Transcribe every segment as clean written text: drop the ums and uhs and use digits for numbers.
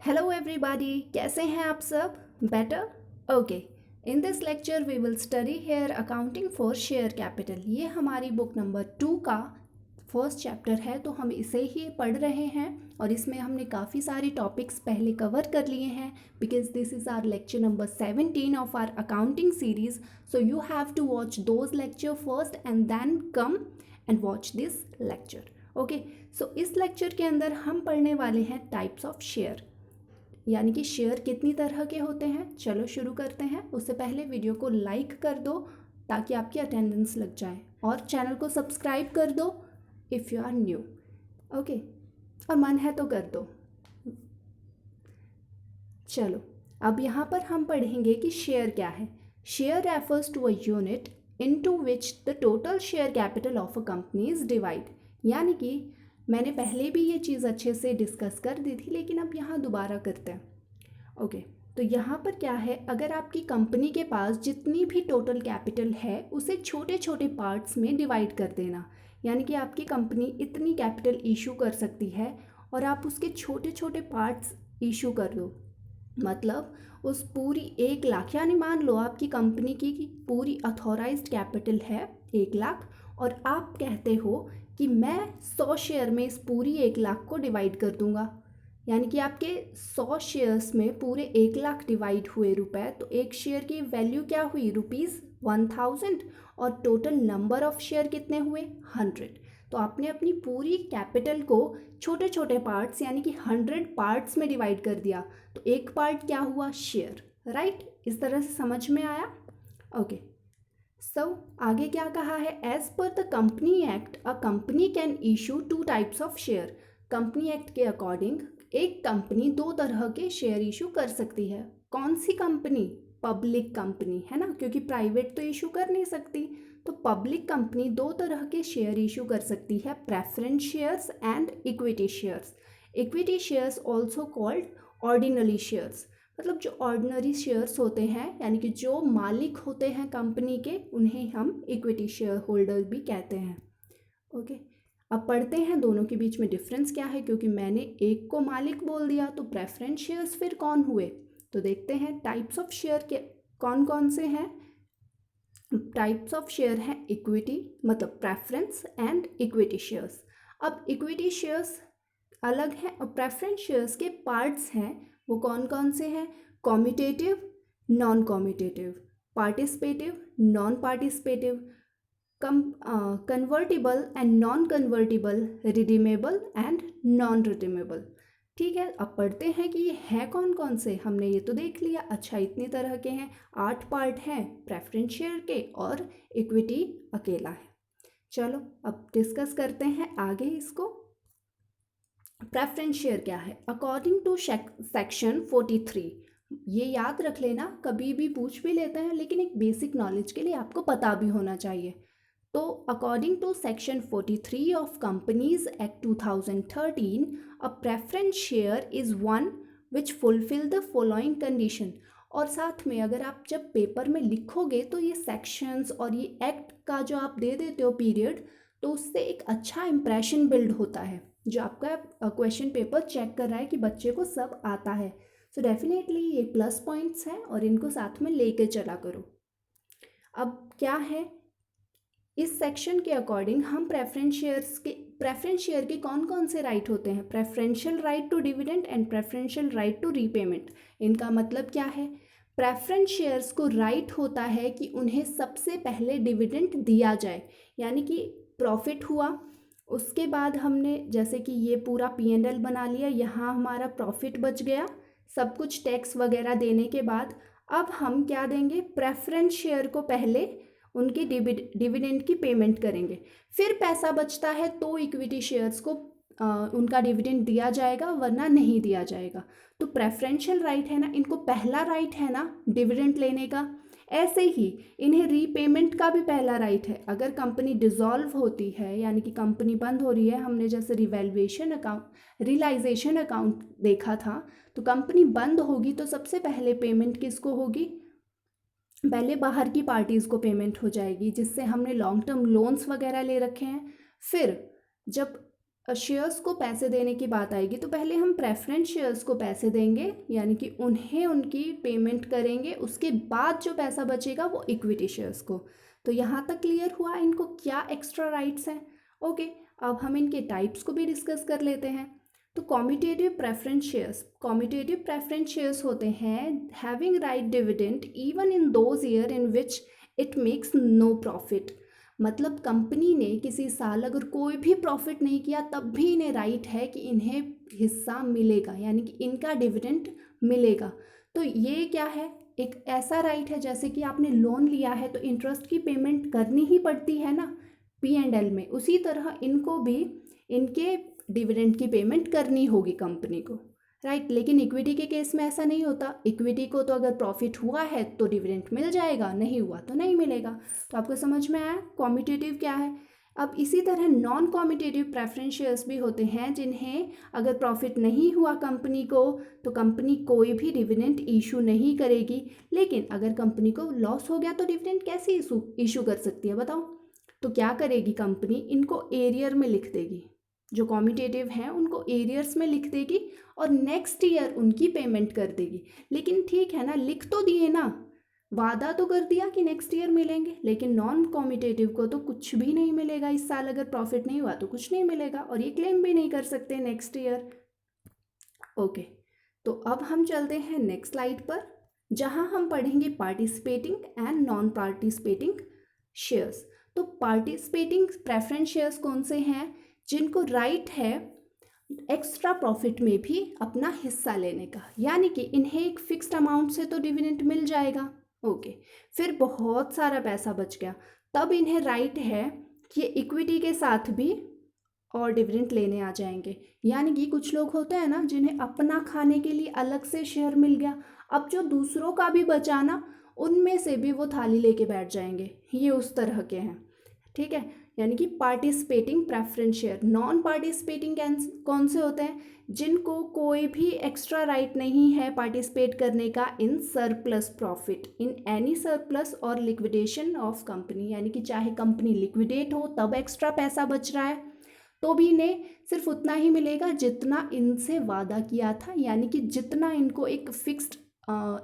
Hello everybody, कैसे हैं आप सब? Better? Okay. In this lecture we will study here accounting for share capital. ये हमारी बुक नंबर 2 का फर्स्ट चैप्टर है, तो हम इसे ही पढ़ रहे हैं और इसमें हमने काफ़ी सारे टॉपिक्स पहले कवर कर लिए हैं because this is our lecture number 17 of our accounting series. So you have to watch those lecture first and then come and watch this lecture. Okay, so इस लेक्चर के अंदर हम पढ़ने वाले हैं टाइप्स ऑफ शेयर, यानी कि share कितनी तरह के होते हैं. चलो शुरू करते हैं. उससे पहले वीडियो को लाइक कर दो ताकि आपकी अटेंडेंस लग जाए और चैनल को सब्सक्राइब कर दो if you are new. Okay, और मन है तो कर दो. चलो, अब यहाँ पर हम पढ़ेंगे कि शेयर क्या है. Share refers to a unit into which the total share capital of a company is divide. यानी कि मैंने पहले भी ये चीज़ अच्छे से डिस्कस कर दी थी, लेकिन अब यहाँ दोबारा करते हैं. ओके, तो यहाँ पर क्या है, अगर आपकी कंपनी के पास जितनी भी टोटल कैपिटल है उसे छोटे छोटे पार्ट्स में डिवाइड कर देना. यानी कि आपकी कंपनी इतनी कैपिटल इशू कर सकती है और आप उसके छोटे छोटे पार्ट्स इशू कर दो. मतलब उस पूरी 1 लाख, यानी मान लो आपकी कंपनी की पूरी अथॉराइज्ड कैपिटल है 1 लाख और आप कहते हो कि मैं 100 शेयर में इस पूरी 1 लाख को डिवाइड कर दूंगा. यानी कि आपके 100 शेयर्स में पूरे 1 लाख डिवाइड हुए रुपए, तो एक शेयर की वैल्यू क्या हुई? ₹1000. और टोटल नंबर ऑफ शेयर कितने हुए? 100. तो आपने अपनी पूरी कैपिटल को छोटे छोटे पार्ट्स यानी कि 100 पार्ट्स में डिवाइड कर दिया. तो एक पार्ट क्या हुआ? शेयर. राइट? इस तरह से समझ में आया? ओके. सो आगे क्या कहा है? As per the company act a company can issue 2 types of share. Company act के अकॉर्डिंग एक कंपनी 2 तरह के शेयर इशू कर सकती है. कौन सी कंपनी? पब्लिक कंपनी, है ना, क्योंकि प्राइवेट तो इशू कर नहीं सकती. तो पब्लिक कंपनी 2 तरह के शेयर इशू कर सकती है, preference shares and equity shares. Equity shares also called ordinary shares. मतलब जो ऑर्डिनरी शेयर्स होते हैं, यानी कि जो मालिक होते हैं कंपनी के, उन्हें हम इक्विटी शेयर होल्डर भी कहते हैं. ओके, अब पढ़ते हैं दोनों के बीच में डिफरेंस क्या है, क्योंकि मैंने एक को मालिक बोल दिया तो प्रेफरेंस शेयर्स फिर कौन हुए. तो देखते हैं टाइप्स ऑफ शेयर के कौन कौन से हैं. टाइप्स ऑफ शेयर हैं इक्विटी, मतलब प्रेफरेंस एंड इक्विटी शेयर्स. अब इक्विटी शेयर्स अलग हैं और प्रेफरेंस शेयर्स के पार्ट्स हैं. वो कौन कौन से हैं? Commutative, non commutative, participative, non participative, convertible and non convertible, redeemable and non redeemable. ठीक है, अब पढ़ते हैं कि ये है कौन कौन से. हमने ये तो देख लिया. अच्छा, इतनी तरह के हैं, 8 पार्ट हैं प्रेफरेंस शेयर के और इक्विटी अकेला है. चलो अब डिस्कस करते हैं आगे इसको. प्रेफरेंस शेयर क्या है? According to section 43. ये याद रख लेना, कभी भी पूछ भी लेते हैं, लेकिन एक बेसिक नॉलेज के लिए आपको पता भी होना चाहिए. तो according to section 43 of companies act 2013, a preference share is one which fulfil the following condition. और साथ में अगर आप जब पेपर में लिखोगे तो ये सेक्शंस और ये एक्ट का जो आप दे देते हो पीरियड, तो उससे एक अच्छा इंप्रेशन बिल्ड होता है जो आपका क्वेश्चन पेपर चेक कर रहा है कि बच्चे को सब आता है. सो डेफिनेटली ये प्लस पॉइंट्स हैं और इनको साथ में लेके चला करो. अब क्या है, इस सेक्शन के अकॉर्डिंग हम प्रेफरेंस शेयर के कौन कौन से राइट होते हैं? Preferential right to dividend and preferential right to repayment. इनका मतलब क्या है? प्रेफरेंस शेयर्स को राइट होता है कि उन्हें सबसे पहले डिविडेंड दिया जाए. यानी कि प्रॉफिट हुआ, उसके बाद हमने जैसे कि ये पूरा P&L बना लिया, यहाँ हमारा प्रॉफिट बच गया, सब कुछ टैक्स वगैरह देने के बाद अब हम क्या देंगे? प्रेफरेंस शेयर को पहले उनके डिविडेंड की पेमेंट करेंगे. फिर पैसा बचता है तो इक्विटी शेयर्स को उनका डिविडेंड दिया जाएगा, वरना नहीं दिया जाएगा. तो प्रेफरेंशियल राइट है ना, इनको पहला राइट है ना डिविडेंड लेने का. ऐसे ही इन्हें रीपेमेंट का भी पहला राइट है. अगर कंपनी डिसॉल्व होती है, यानी कि कंपनी बंद हो रही है, हमने जैसे रियलाइजेशन अकाउंट देखा था, तो कंपनी बंद होगी तो सबसे पहले पेमेंट किसको होगी? पहले बाहर की पार्टीज़ को पेमेंट हो जाएगी, जिससे हमने लॉन्ग टर्म लोन्स वगैरह ले रखे हैं. फिर जब शेयर्स को पैसे देने की बात आएगी तो पहले हम प्रेफरेंस शेयर्स को पैसे देंगे, यानी कि उन्हें उनकी पेमेंट करेंगे, उसके बाद जो पैसा बचेगा वो इक्विटी शेयर्स को। तो यहाँ तक क्लियर हुआ इनको क्या एक्स्ट्रा राइट्स हैं। ओके, अब हम इनके टाइप्स को भी डिस्कस कर लेते हैं। तो कॉम्यूटेटिव प्रेफरेंस शेयर्स होते हैं having right dividend even in those year in which it makes no profit. मतलब कंपनी ने किसी साल अगर कोई भी प्रॉफिट नहीं किया तब भी इन्हें राइट है कि इन्हें हिस्सा मिलेगा, यानी कि इनका डिविडेंड मिलेगा। तो ये क्या है, एक ऐसा राइट है जैसे कि आपने लोन लिया है तो इंटरेस्ट की पेमेंट करनी ही पड़ती है ना P&L में, उसी तरह इनको भी इनके डिविडेंड की पेमेंट करनी होगी कंपनी को, राइट। लेकिन इक्विटी के केस में ऐसा नहीं होता। इक्विटी को तो अगर प्रॉफिट हुआ है तो डिविडेंड मिल जाएगा, नहीं हुआ तो नहीं मिलेगा। तो आपको समझ में आया कॉम्यूटेटिव क्या है। अब इसी तरह नॉन कॉम्यूटेटिव प्रेफरेंस शेयर्स भी होते हैं जिन्हें अगर प्रॉफिट नहीं हुआ कंपनी को तो कंपनी कोई भी डिविडेंड इशू नहीं करेगी। लेकिन अगर कंपनी को लॉस हो गया तो डिविडेंड कैसे इशू कर सकती है बताओ। तो क्या करेगी कंपनी, इनको एरियर में लिख देगी, जो कॉम्यूटेटिव हैं उनको एरियर्स में लिख देगी और नेक्स्ट ईयर उनकी पेमेंट कर देगी। लेकिन ठीक है ना, लिख तो दिए ना, वादा तो कर दिया कि नेक्स्ट ईयर मिलेंगे, लेकिन नॉन कॉम्यूटेटिव को तो कुछ भी नहीं मिलेगा इस साल, अगर प्रॉफिट नहीं हुआ तो कुछ नहीं मिलेगा और ये क्लेम भी नहीं कर सकते नेक्स्ट ईयर। ओके, तो अब हम चलते हैं नेक्स्ट स्लाइड पर, जहां हम पढ़ेंगे participating and non participating shares. तो पार्टिसिपेटिंग प्रेफरेंस शेयर्स कौन से हैं, जिनको राइट है एक्स्ट्रा प्रॉफिट में भी अपना हिस्सा लेने का, यानी कि इन्हें एक फिक्स्ड अमाउंट से तो डिविडेंड मिल जाएगा। ओके, फिर बहुत सारा पैसा बच गया तब इन्हें राइट है कि इक्विटी के साथ भी और डिविडेंड लेने आ जाएंगे। यानी कि कुछ लोग होते हैं ना जिन्हें अपना खाने के लिए अलग से शेयर मिल गया, अब जो दूसरों का भी बचा ना उनमें से भी वो थाली लेके बैठ जाएंगे, ये उस तरह के हैं, ठीक है। यानी कि participating preference share. Non participating कौन से होते हैं, जिनको कोई भी एक्स्ट्रा राइट नहीं है पार्टिसिपेट करने का in surplus profit, in any surplus और लिक्विडेशन ऑफ कंपनी, यानी कि चाहे कंपनी लिक्विडेट हो तब एक्स्ट्रा पैसा बच रहा है तो भी इन्हें सिर्फ उतना ही मिलेगा जितना इनसे वादा किया था, यानी कि जितना इनको एक फिक्स्ड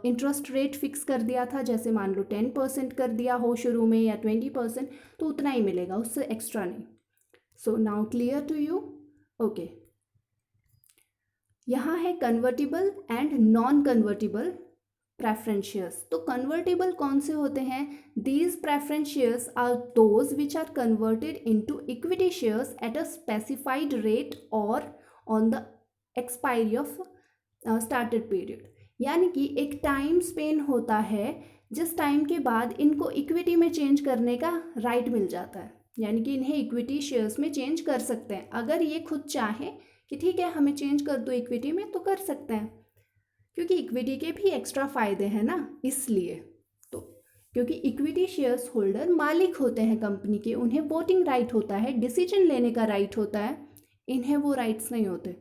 इंटरेस्ट रेट फिक्स कर दिया था, जैसे मान लो 10% कर दिया हो शुरू में या 20%, तो उतना ही मिलेगा, उससे एक्स्ट्रा नहीं। So now clear to you. Okay, यहाँ है convertible and non convertible preference shares. तो कन्वर्टेबल कौन से होते हैं, these preference shares are those which are converted into equity shares at a specified rate और on the expiry of started period. यानी कि एक टाइम स्पेन होता है जिस टाइम के बाद इनको इक्विटी में चेंज करने का राइट मिल जाता है, यानी कि इन्हें इक्विटी शेयर्स में चेंज कर सकते हैं अगर ये खुद चाहें कि ठीक है हमें चेंज कर दो इक्विटी में, तो कर सकते हैं, क्योंकि इक्विटी के भी एक्स्ट्रा फायदे हैं ना, इसलिए। तो क्योंकि इक्विटी शेयर्स होल्डर मालिक होते हैं कंपनी के, उन्हें वोटिंग राइट होता है, डिसीजन लेने का राइट होता है, इन्हें वो राइट्स नहीं होते।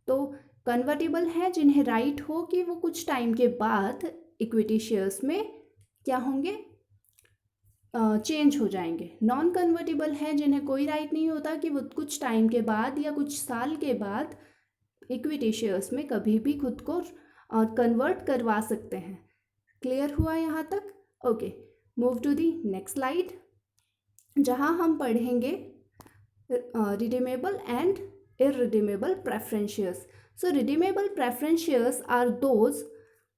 तो कन्वर्टेबल है जिन्हें राइट हो कि वो कुछ टाइम के बाद इक्विटी शेयर्स में क्या होंगे, चेंज हो जाएंगे। नॉन कन्वर्टेबल है जिन्हें कोई राइट नहीं होता कि वो कुछ टाइम के बाद या कुछ साल के बाद इक्विटी शेयर्स में कभी भी खुद को कन्वर्ट करवा सकते हैं। क्लियर हुआ यहाँ तक। Okay, move to the next slide, जहाँ हम पढ़ेंगे redeemable and irredeemable preference shares. So redeemable preference shares are those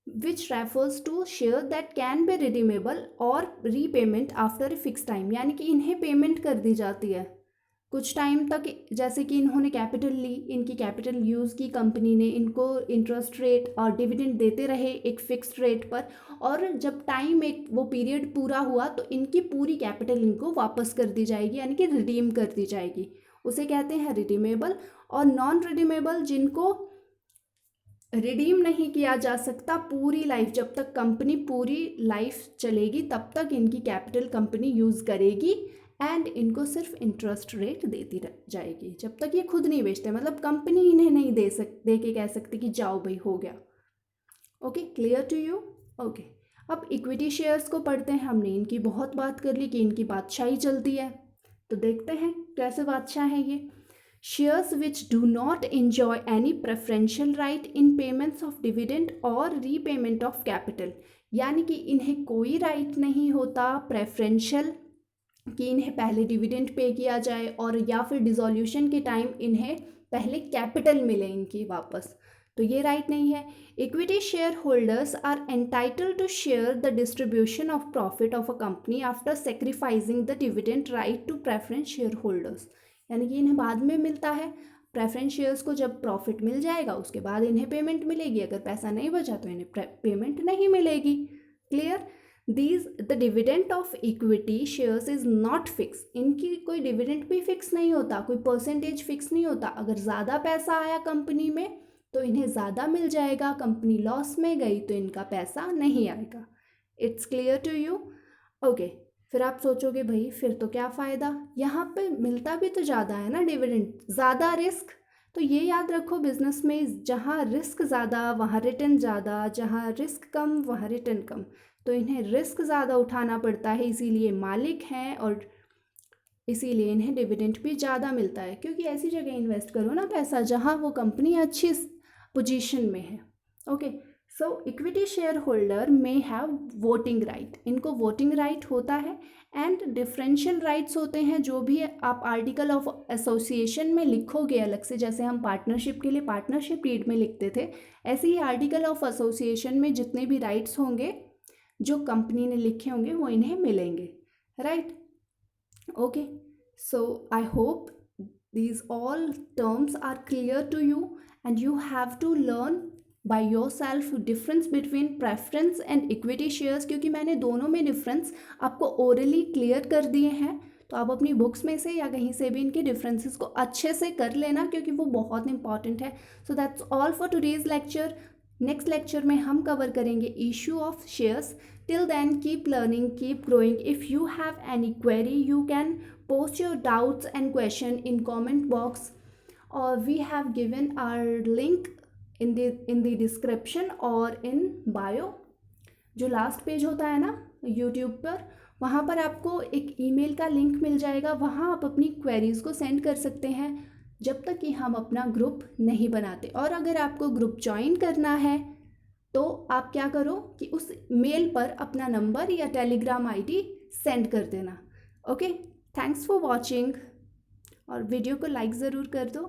which refers to share that can be redeemable or repayment after a fixed time, यानी कि इन्हें payment कर दी जाती है कुछ टाइम तक, जैसे कि इन्होंने कैपिटल ली, इनकी कैपिटल यूज़ की कंपनी ने, इनको इंटरेस्ट रेट और डिविडेंड देते रहे एक फिक्स्ड रेट पर, और जब टाइम एक वो पीरियड पूरा हुआ तो इनकी पूरी कैपिटल इनको वापस कर दी जाएगी, यानी कि रिडीम कर दी जाएगी, उसे कहते हैं रिडीमेबल। और नॉन रिडीमेबल जिनको रिडीम नहीं किया जा सकता पूरी लाइफ, जब तक कंपनी पूरी लाइफ चलेगी तब तक इनकी कैपिटल कंपनी यूज़ करेगी एंड इनको सिर्फ इंटरेस्ट रेट देती जाएगी जब तक ये खुद नहीं बेचते, मतलब कंपनी इन्हें नहीं दे के कह सकती कि जाओ भाई हो गया। Okay, clear to you. Okay, अब इक्विटी शेयर्स को पढ़ते हैं। हमने इनकी बहुत बात कर ली कि इनकी बादशाही चलती है, तो देखते हैं कैसे बादशाह है ये। Shares which do not enjoy any preferential right in payments of dividend और रीपेमेंट ऑफ कैपिटल, यानी कि इन्हें कोई राइट नहीं होता प्रेफरेंशियल कि इन्हें पहले डिविडेंड पे किया जाए और या फिर डिसोल्यूशन के टाइम इन्हें पहले कैपिटल मिले इनकी वापस, तो ये राइट नहीं है। Equity share holders are entitled to share the distribution of profit of a company after sacrificing the dividend right to preference share holders, यानी कि इन्हें बाद में मिलता है। प्रेफरेंस शेयर्स को जब प्रॉफिट मिल जाएगा उसके बाद इन्हें पेमेंट मिलेगी, अगर पैसा नहीं बचा तो इन्हें पेमेंट नहीं मिलेगी। Clear? The dividend of equity shares is not fix, इनकी कोई डिविडेंड भी फिक्स नहीं होता, कोई परसेंटेज फिक्स नहीं होता। अगर ज़्यादा पैसा आया कंपनी में तो इन्हें ज़्यादा मिल जाएगा, कंपनी लॉस में गई तो इनका पैसा नहीं आएगा। It's clear to you? Okay, फिर आप सोचोगे भाई फिर तो क्या फ़ायदा, यहाँ पे मिलता भी तो ज़्यादा है ना डिविडेंड, ज़्यादा रिस्क। तो ये याद रखो बिजनेस में जहाँ रिस्क ज़्यादा वहाँ रिटर्न ज़्यादा, जहाँ रिस्क कम वहाँ रिटर्न कम, तो इन्हें रिस्क ज़्यादा उठाना पड़ता है, इसीलिए मालिक हैं और इसीलिए इन्हें डिविडेंड भी ज़्यादा मिलता है। क्योंकि ऐसी जगह इन्वेस्ट करो ना पैसा जहाँ वो कंपनी अच्छी पोजीशन में है। ओके, सो इक्विटी शेयर होल्डर में हैव वोटिंग राइट, इनको वोटिंग राइट होता है। एंड डिफरेंशियल राइट्स होते हैं, जो भी आप आर्टिकल ऑफ एसोसिएशन में लिखोगे अलग से, जैसे हम पार्टनरशिप के लिए पार्टनरशिप डीड में लिखते थे, ऐसे ही आर्टिकल ऑफ एसोसिएशन में जितने भी राइट्स होंगे जो कंपनी ने लिखे होंगे वो इन्हें मिलेंगे। Right? Okay, so I hope these all terms are clear to you and you have to learn by yourself difference between preference and equity shares, क्योंकि मैंने दोनों में डिफरेंस आपको ओरली क्लियर कर दिए हैं। तो आप अपनी बुक्स में से या कहीं से भी इनके डिफरेंसेस को अच्छे से कर लेना, क्योंकि वो बहुत इंपॉर्टेंट है। So that's all for today's lecture. Next lecture में हम कवर करेंगे issue of shares. Till then keep learning, keep growing. If you have any query you can post your doubts and question in comment box, or we have given our link in the description or in bio। जो last page होता है ना YouTube पर, वहाँ पर आपको एक email का लिंक मिल जाएगा, वहाँ आप अपनी क्वेरीज़ को सेंड कर सकते हैं जब तक कि हम अपना ग्रुप नहीं बनाते। और अगर आपको ग्रुप ज्वाइन करना है तो आप क्या करो कि उस मेल पर अपना नंबर या टेलीग्राम आईडी सेंड कर देना। ओके, थैंक्स फॉर वॉचिंग, और वीडियो को लाइक ज़रूर कर दो।